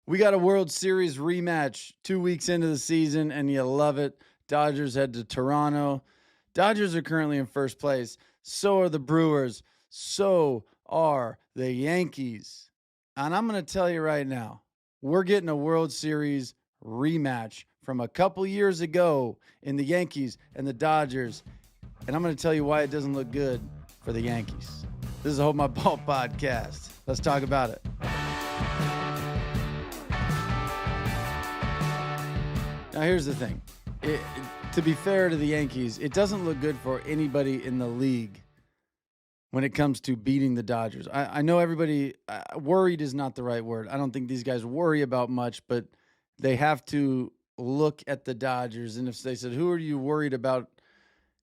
We got a World Series rematch 2 weeks into the season, and you love it. Dodgers head to Toronto. Dodgers are currently in first place. So are the Brewers. So are the Yankees. And I'm going to tell you right now, we're getting a World Series rematch from a couple years ago in the Yankees and the Dodgers. And I'm going to tell you why it doesn't look good for the Yankees. This is a Hold My Ball podcast. Let's talk about it. Now, here's the thing. To be fair to the Yankees, it doesn't look good for anybody in the league when it comes to beating the Dodgers. I know everybody, worried is not the right word. I don't think these guys worry about much, but they have to look at the Dodgers. And if they said, who are you worried about?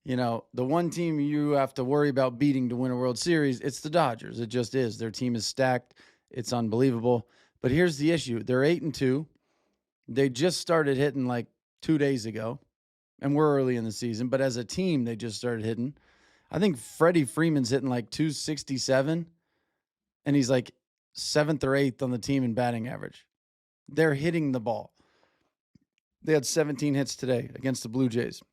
You know, the one team you have to worry about beating to win a World Series, it's the Dodgers. It just is. Their team is stacked. It's unbelievable. But here's the issue. They're 8-2. They just started hitting like 2 days ago, and we're early in the season. But as a team, they just started hitting. I think Freddie Freeman's hitting like 267, and he's like 7th or 8th on the team in batting average. They're hitting the ball. They had 17 hits today against the Blue Jays.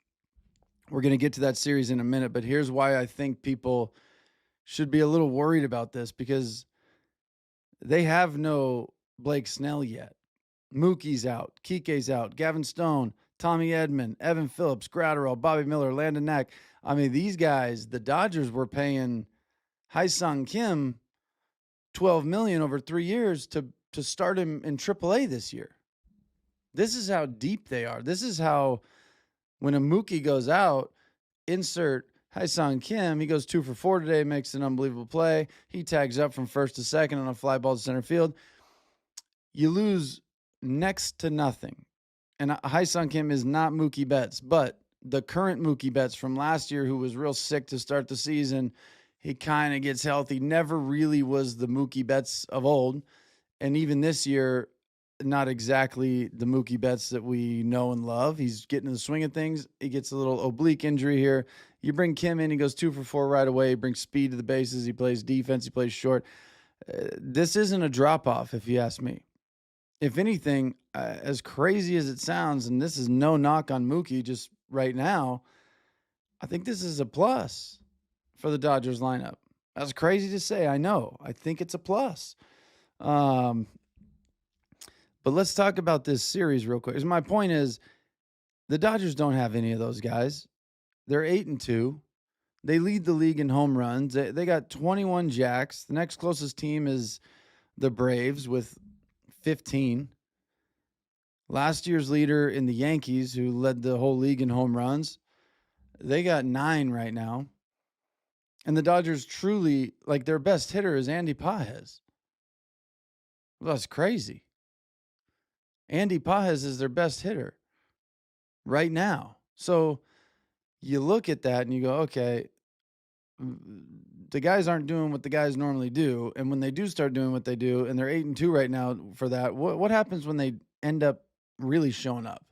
We're going to get to that series in a minute, but here's why I think people should be a little worried about this, because they have no Blake Snell yet. Mookie's out. Kike's out. Gavin Stone, Tommy Edman, Evan Phillips, Gratterall, Bobby Miller, Landon Knack. I mean, these guys, the Dodgers were paying Hyun-Sung Kim $12 million over 3 years to start him in AAA this year. This is how deep they are. This is how, when a Mookie goes out, insert Hyun-Sung Kim. He goes 2 for 4 today, makes an unbelievable play. He tags up from first to second on a fly ball to center field. You lose next to nothing. And Hyun-Sung Kim is not Mookie Betts, but the current Mookie Betts from last year, who was real sick to start the season, he kind of gets healthy, never really was the Mookie Betts of old. And even this year, not exactly the Mookie Betts that we know and love. He's getting in the swing of things. He gets a little oblique injury here. You bring Kim in, he goes 2 for 4 right away. He brings speed to the bases. He plays defense. He plays short. This isn't a drop-off, if you ask me. If anything, as crazy as it sounds, and this is no knock on Mookie just right now, I think this is a plus for the Dodgers lineup. That's crazy to say, I know. I think it's a plus. But let's talk about this series real quick. My point is, the Dodgers don't have any of those guys. They're 8-2. They lead the league in home runs. They got 21 jacks. The next closest team is the Braves with 15. Last year's leader in the Yankees, who led the whole league in home runs, they got 9 right now. And the Dodgers truly, like, their best hitter is Andy Pages. Well, that's crazy. Andy Pages is their best hitter right now. So you look at that and you go, okay, the guys aren't doing what the guys normally do. And when they do start doing what they do, and they're 8-2 right now for that, what happens when they end up really showing up?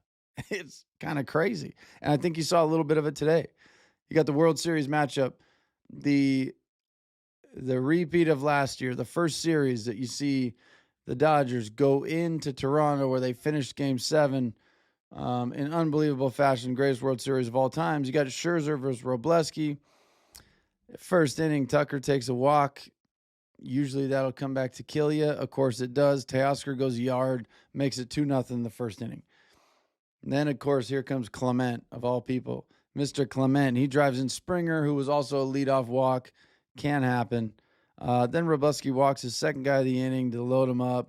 It's kind of crazy. And I think you saw a little bit of it today. You got the World Series matchup, the repeat of last year, the first series that you see the Dodgers go into Toronto where they finished Game 7 in unbelievable fashion, greatest World Series of all times. You got Scherzer versus Robleski. First inning, Tucker takes a walk. Usually that'll come back to kill you. Of course it does. Teoscar goes yard, makes it 2-0 in the first inning. And then, of course, here comes Clement, of all people. Mr. Clement, he drives in Springer, who was also a leadoff walk. Can't happen. Then Robleski walks his second guy of the inning to load him up.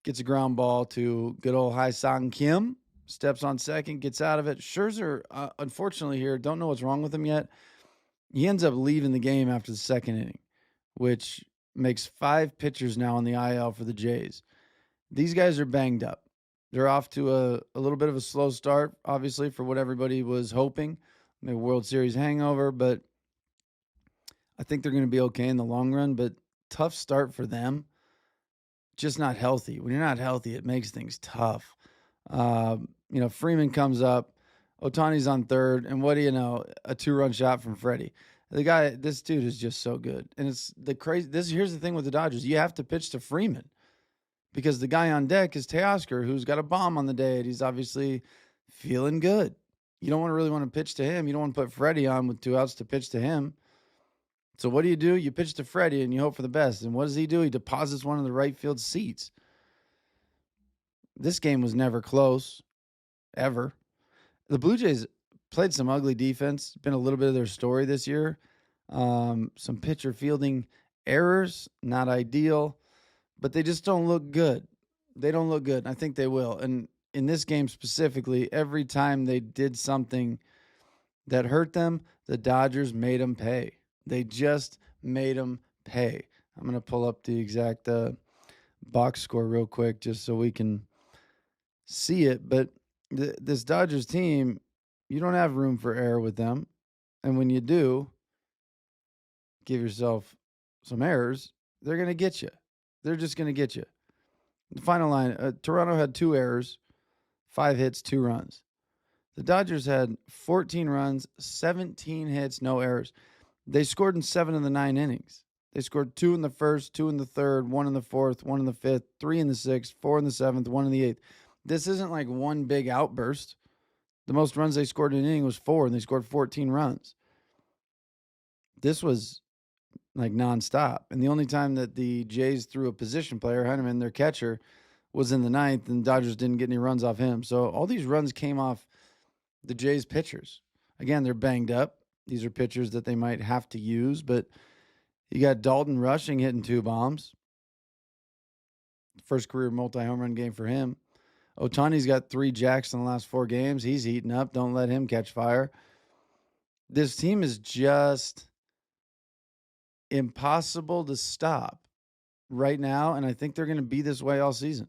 Gets a ground ball to good old Hyun-Sung Kim. Steps on second, gets out of it. Scherzer, unfortunately here, don't know what's wrong with him yet. He ends up leaving the game after the second inning, which makes 5 pitchers now on the IL for the Jays. These guys are banged up. They're off to a little bit of a slow start, obviously, for what everybody was hoping. Maybe World Series hangover, but I think they're going to be okay in the long run. But tough start for them. Just not healthy. When you're not healthy, it makes things tough. Freeman comes up. Ohtani's on third, and what do you know? A 2-run shot from Freddie. This dude is just so good. And it's the crazy. Here's the thing with the Dodgers. You have to pitch to Freeman because the guy on deck is Teoscar, who's got a bomb on the day, and he's obviously feeling good. You don't really want to pitch to him. You don't want to put Freddie on with 2 outs to pitch to him. So what do? You pitch to Freddie and you hope for the best. And what does he do? He deposits one of the right field seats. This game was never close, ever. The Blue Jays played some ugly defense. Been a little bit of their story this year. Some pitcher fielding errors, not ideal, but they just don't look good. They don't look good. And I think they will. And in this game specifically, every time they did something that hurt them, the Dodgers made them pay. They just made them pay. I'm going to pull up the exact box score real quick just so we can see it. But this Dodgers team, you don't have room for error with them. And when you do, give yourself some errors, they're going to get you. They're just going to get you. The final line, Toronto had 2 errors, 5 hits, 2 runs. The Dodgers had 14 runs, 17 hits, no errors. They scored in 7 of the 9 innings. They scored 2 in the first, 2 in the third, 1 in the fourth, 1 in the fifth, 3 in the sixth, 4 in the seventh, 1 in the eighth. This isn't like one big outburst. The most runs they scored in an inning was 4, and they scored 14 runs. This was like nonstop. And the only time that the Jays threw a position player, Heineman, their catcher, was in the 9th, and Dodgers didn't get any runs off him. So all these runs came off the Jays pitchers. Again, they're banged up. These are pitchers that they might have to use, but you got Dalton Rushing hitting 2 bombs. First career multi-home run game for him. Ohtani's got 3 jacks in the last 4 games. He's heating up. Don't let him catch fire. This team is just impossible to stop right now, and I think they're going to be this way all season.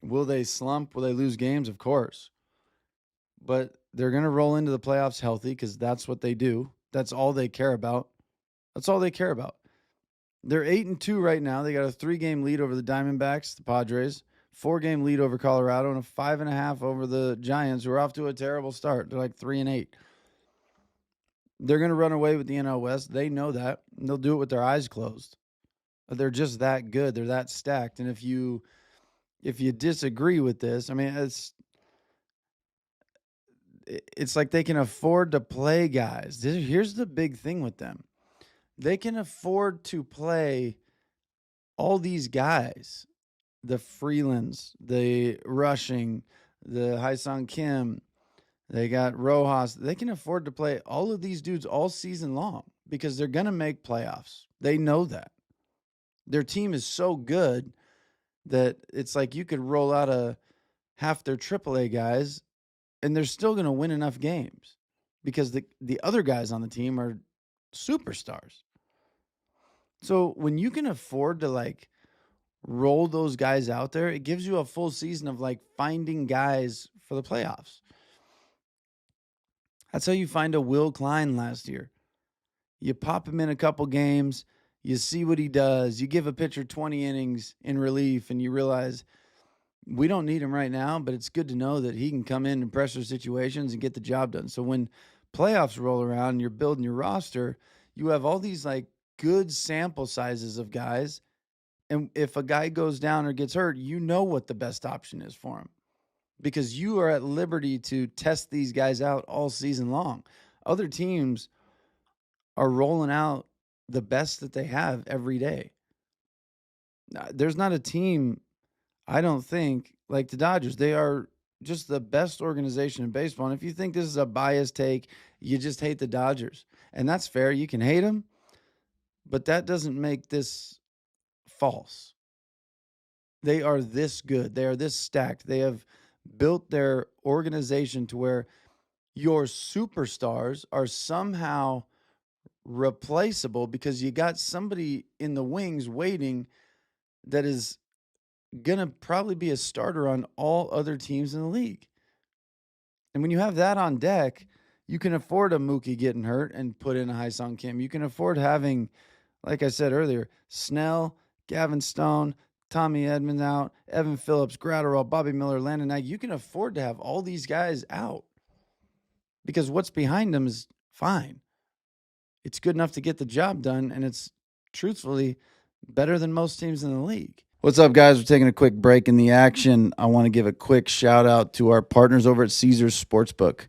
Will they slump? Will they lose games? Of course. But they're going to roll into the playoffs healthy because that's what they do. That's all they care about. That's all they care about. They're 8-2 right now. They got a 3-game lead over the Diamondbacks, the Padres, 4-game lead over Colorado, and a 5.5 over the Giants, who are off to a terrible start. They're like 3-8. They're going to run away with the NL West. They know that. And they'll do it with their eyes closed. They're just that good. They're that stacked. And if you disagree with this, I mean, it's like they can afford to play guys. Here's the big thing with them. They can afford to play all these guys, the Freelands, the Rushing, the Hyesung Kim. They got Rojas. They can afford to play all of these dudes all season long because they're going to make playoffs. They know that. Their team is so good that it's like you could roll out half their AAA guys and they're still going to win enough games because the other guys on the team are superstars. So when you can afford to like roll those guys out there, it gives you a full season of like finding guys for the playoffs. That's how you find a Will Klein last year. You pop him in a couple games, you see what he does, you give a pitcher 20 innings in relief, and you realize we don't need him right now, but it's good to know that he can come in pressure situations and get the job done. So when playoffs roll around and you're building your roster, you have all these like good sample sizes of guys. And if a guy goes down or gets hurt, you know what the best option is for him because you are at liberty to test these guys out all season long. Other teams are rolling out the best that they have every day. There's not a team, I don't think, like the Dodgers. They are just the best organization in baseball. And if you think this is a biased take, you just hate the Dodgers. And that's fair. You can hate them, but that doesn't make this false. They are this good. They are this stacked. They have built their organization to where your superstars are somehow replaceable because you got somebody in the wings waiting that is going to probably be a starter on all other teams in the league. And when you have that on deck, you can afford a Mookie getting hurt and put in a Hyesung Kim. You can afford having, like I said earlier, Snell, Gavin Stone, Tommy Edmonds out, Evan Phillips, Gratterall, Bobby Miller, Landon Knight. You can afford to have all these guys out because what's behind them is fine. It's good enough to get the job done, and it's truthfully better than most teams in the league. What's up, guys? We're taking a quick break in the action. I want to give a quick shout out to our partners over at Caesars Sportsbook.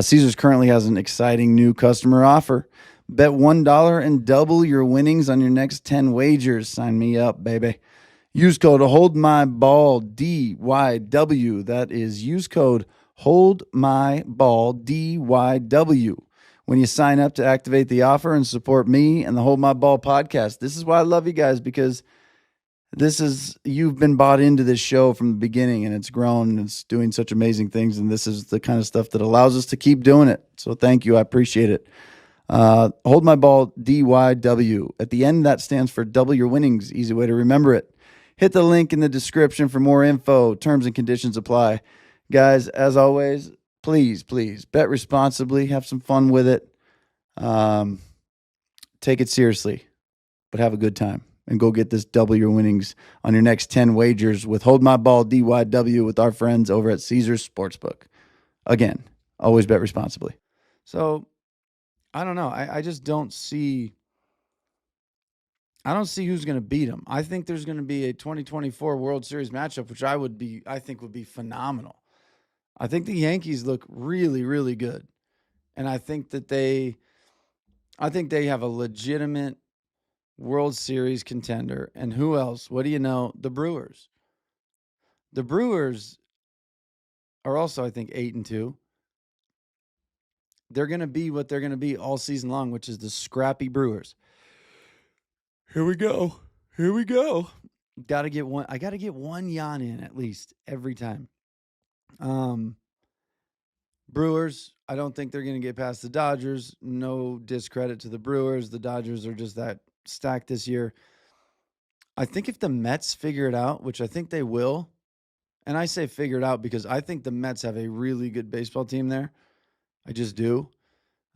Caesars currently has an exciting new customer offer. Bet $1 and double your winnings on your next 10 wagers. Sign me up, baby. Use code HOLDMYBALL, DYW. That is, use code HOLDMYBALL, DYW. When you sign up to activate the offer and support me and the Hold My Ball podcast. This is why I love you guys, because you've been bought into this show from the beginning, and it's grown and it's doing such amazing things. And this is the kind of stuff that allows us to keep doing it. So thank you. I appreciate it. Hold My Ball, DYW. At the end, that stands for double your winnings. Easy way to remember it. Hit the link in the description for more info. Terms and conditions apply. Guys, as always, please bet responsibly. Have some fun with it. Take it seriously, but have a good time. And go get this double your winnings on your next 10 wagers with Hold My Ball DYW with our friends over at Caesars Sportsbook. Again, always bet responsibly. So, I don't know. I just don't see who's going to beat them. I think there's going to be a 2024 World Series matchup, which I think would be phenomenal. I think the Yankees look really, really good. And I think they have a legitimate World Series contender. And who else? What do you know? The Brewers. The Brewers are also, I think, 8-2. They're going to be what they're going to be all season long, which is the scrappy Brewers. Here we go. Got to get one. I got to get one yawn in at least every time. Brewers, I don't think they're going to get past the Dodgers. No discredit to the Brewers. The Dodgers are just that stacked this year. I think if the Mets figure it out, which I think they will, and I say figure it out because I think the Mets have a really good baseball team there. I just do.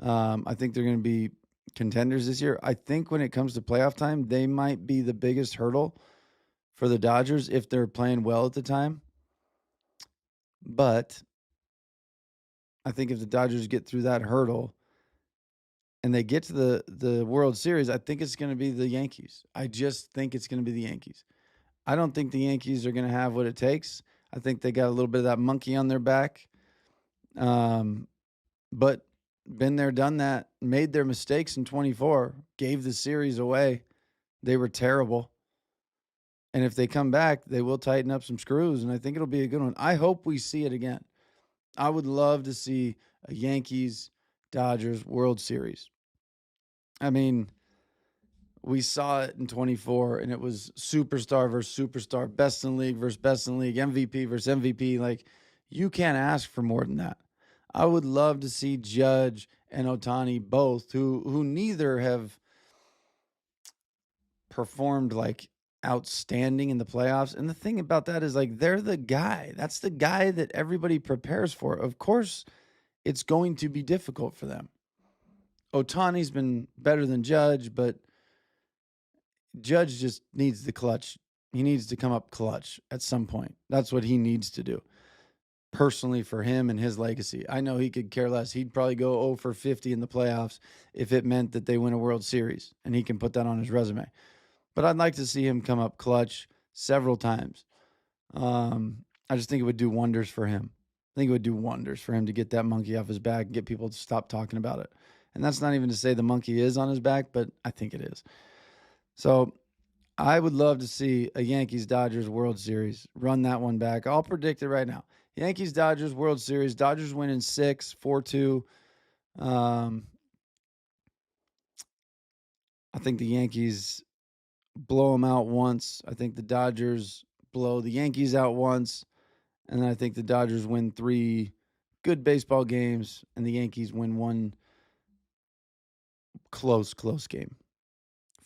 I think they're going to be contenders this year. I think when it comes to playoff time, they might be the biggest hurdle for the Dodgers if they're playing well at the time. But I think if the Dodgers get through that hurdle and they get to the World Series, I think it's going to be the Yankees. I just think it's going to be the Yankees. I don't think the Yankees are going to have what it takes. I think they got a little bit of that monkey on their back. But been there, done that, made their mistakes in 24, gave the series away. They were terrible. And if they come back, they will tighten up some screws, and I think it'll be a good one. I hope we see it again. I would love to see a Yankees-Dodgers World Series. I mean, we saw it in 24, and it was superstar versus superstar, best in league versus best in league, MVP versus MVP. Like, you can't ask for more than that. I would love to see Judge and Ohtani both, who neither have performed like outstanding in the playoffs. And the thing about that is, like, they're the guy. That's the guy that everybody prepares for. Of course, it's going to be difficult for them. Ohtani's been better than Judge, but Judge just needs the clutch. He needs to come up clutch at some point. That's what he needs to do. Personally, for him and his legacy. I know he could care less. He'd probably go 0 for 50 in the playoffs if it meant that they win a World Series, and he can put that on his resume. But I'd like to see him come up clutch several times. I just think it would do wonders for him. I think it would do wonders for him to get that monkey off his back and get people to stop talking about it. And that's not even to say the monkey is on his back, but I think it is. So I would love to see a Yankees-Dodgers World Series. Run that one back. I'll predict it right now. Yankees-Dodgers World Series. Dodgers win in 6, 4-2. I think the Yankees blow them out once. I think the Dodgers blow the Yankees out once. And then I think the Dodgers win 3 good baseball games, and the Yankees win 1 close game.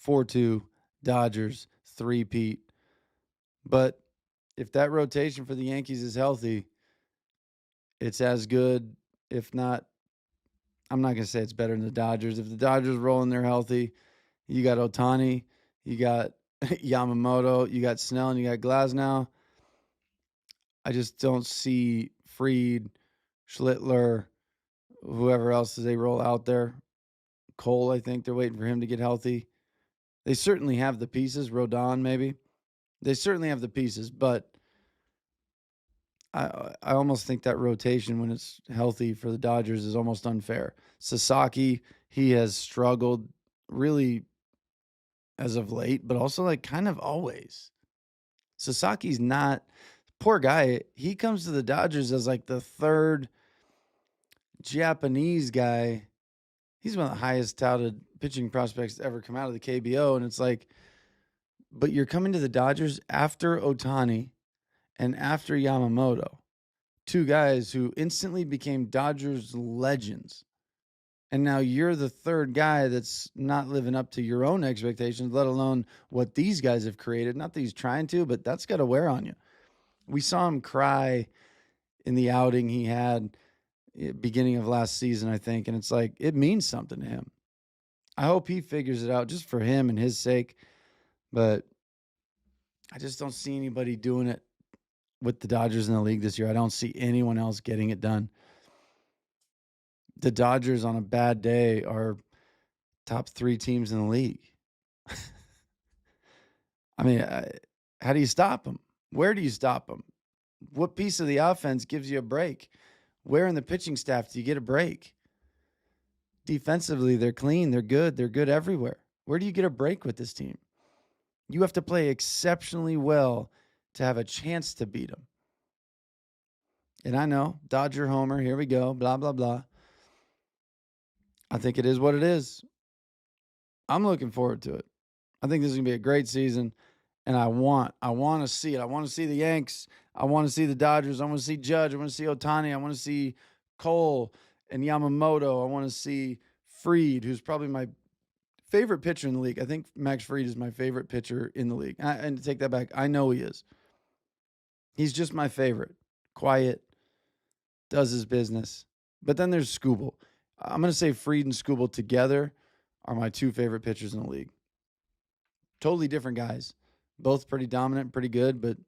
4-2, Dodgers, 3-peat. But if that rotation for the Yankees is healthy, it's as good, if not, I'm not going to say it's better than the Dodgers. If the Dodgers roll and they're healthy, you got Ohtani, you got Yamamoto, you got Snell, and you got Glasnow. I just don't see Fried, Schlittler, whoever else they roll out there. Cole, I think they're waiting for him to get healthy. They certainly have the pieces. Rodon, maybe. They certainly have the pieces, but I almost think that rotation when it's healthy for the Dodgers is almost unfair. Sasaki, he has struggled really as of late, but also like kind of always. Sasaki's not, poor guy. He comes to the Dodgers as like the third Japanese guy. He's one of the highest touted pitching prospects to ever come out of the KBO. And it's like, but you're coming to the Dodgers after Ohtani and after Yamamoto, two guys who instantly became Dodgers legends. And now you're the third guy that's not living up to your own expectations, let alone what these guys have created. Not that he's trying to, but that's got to wear on you. We saw him cry in the outing he had beginning of last season, I think. And it's like, it means something to him. I hope he figures it out just for him and his sake. But I just don't see anybody doing it with the Dodgers in the league this year. I don't see anyone else getting it done. The Dodgers on a bad day are top 3 teams in the league. I mean, how do you stop them? Where do you stop them? What piece of the offense gives you a break? Where in the pitching staff do you get a break? Defensively, they're clean. They're good. They're good everywhere. Where do you get a break with this team? You have to play exceptionally well to have a chance to beat them. And I know, Dodger homer, here we go, blah, blah, blah. I think it is what it is. I'm looking forward to it. I think this is going to be a great season, and I want to see it. I want to see the Yanks. I want to see the Dodgers. I want to see Judge. I want to see Ohtani. I want to see Cole and Yamamoto. I want to see Fried, who's probably my favorite pitcher in the league. I think Max Fried is my favorite pitcher in the league. And to take that back, I know he is. He's just my favorite. Quiet, does his business. But then there's Skubal. I'm going to say Fried and Skubal together are my 2 favorite pitchers in the league. Totally different guys. Both pretty dominant, pretty good, but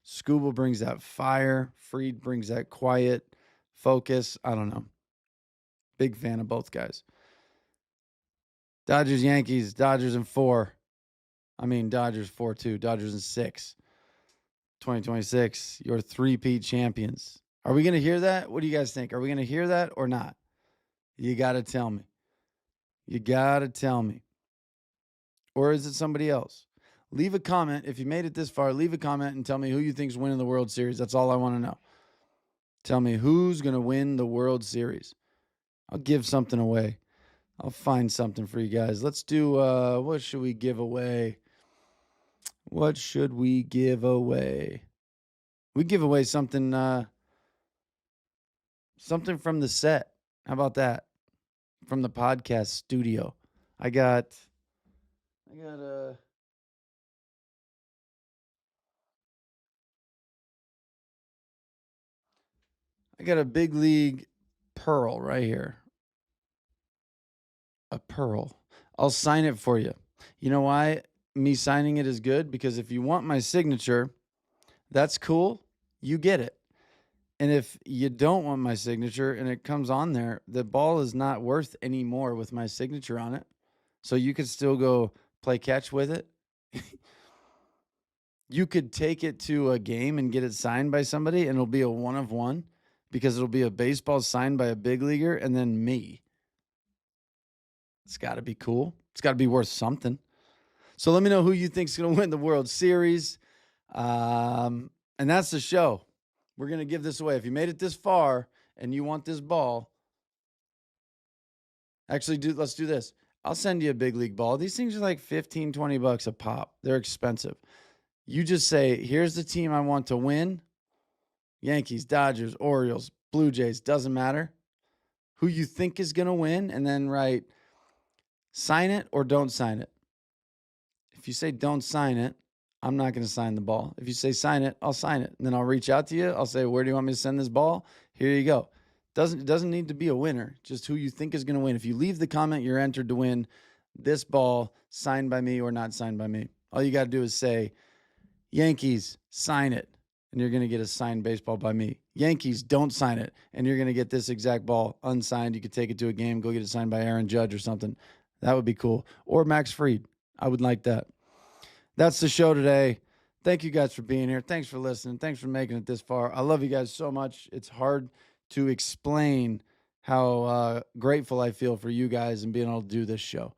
Skubal brings that fire. Fried brings that quiet focus. I don't know. Big fan of both guys. Dodgers, Yankees, Dodgers in 4. Dodgers 4-2, Dodgers in 6. 2026, your 3-peat champions. Are we going to hear that? What do you guys think? Are we going to hear that or not? You got to tell me. You got to tell me. Or is it somebody else? Leave a comment. If you made it this far, leave a comment and tell me who you think's winning the World Series. That's all I want to know. Tell me who's going to win the World Series. I'll give something away. I'll find something for you guys. Let's do, what should we give away? What should we give away? We give away something from the set. How about that? From the podcast studio. I got a big league pearl right here. A pearl. I'll sign it for you. You know why me signing it is good? Because if you want my signature, that's cool. You get it. And if you don't want my signature and it comes on there, the ball is not worth any more with my signature on it. So you could still go play catch with it. You could take it to a game and get it signed by somebody, and it'll be a 1-of-1 because it'll be a baseball signed by a big leaguer and then me. It's got to be cool. It's got to be worth something. So let me know who you think is going to win the World Series. And that's the show. We're going to give this away. If you made it this far and you want this ball, actually, let's do this. I'll send you a big league ball. These things are like $15-$20 a pop. They're expensive. You just say, here's the team I want to win. Yankees, Dodgers, Orioles, Blue Jays, doesn't matter. Who you think is going to win, and then write, sign it or don't sign it. If you say don't sign it, I'm not going to sign the ball. If you say sign it, I'll sign it. And then I'll reach out to you. I'll say, where do you want me to send this ball? Here you go. It doesn't need to be a winner, just who you think is going to win. If you leave the comment, you're entered to win this ball signed by me or not signed by me. All you got to do is say, Yankees, sign it, and you're going to get a signed baseball by me. Yankees, don't sign it, and you're going to get this exact ball unsigned. You could take it to a game, go get it signed by Aaron Judge or something. That would be cool. Or Max Fried. I would like that. That's the show today. Thank you guys for being here. Thanks for listening. Thanks for making it this far. I love you guys so much. It's hard to explain how grateful I feel for you guys and being able to do this show.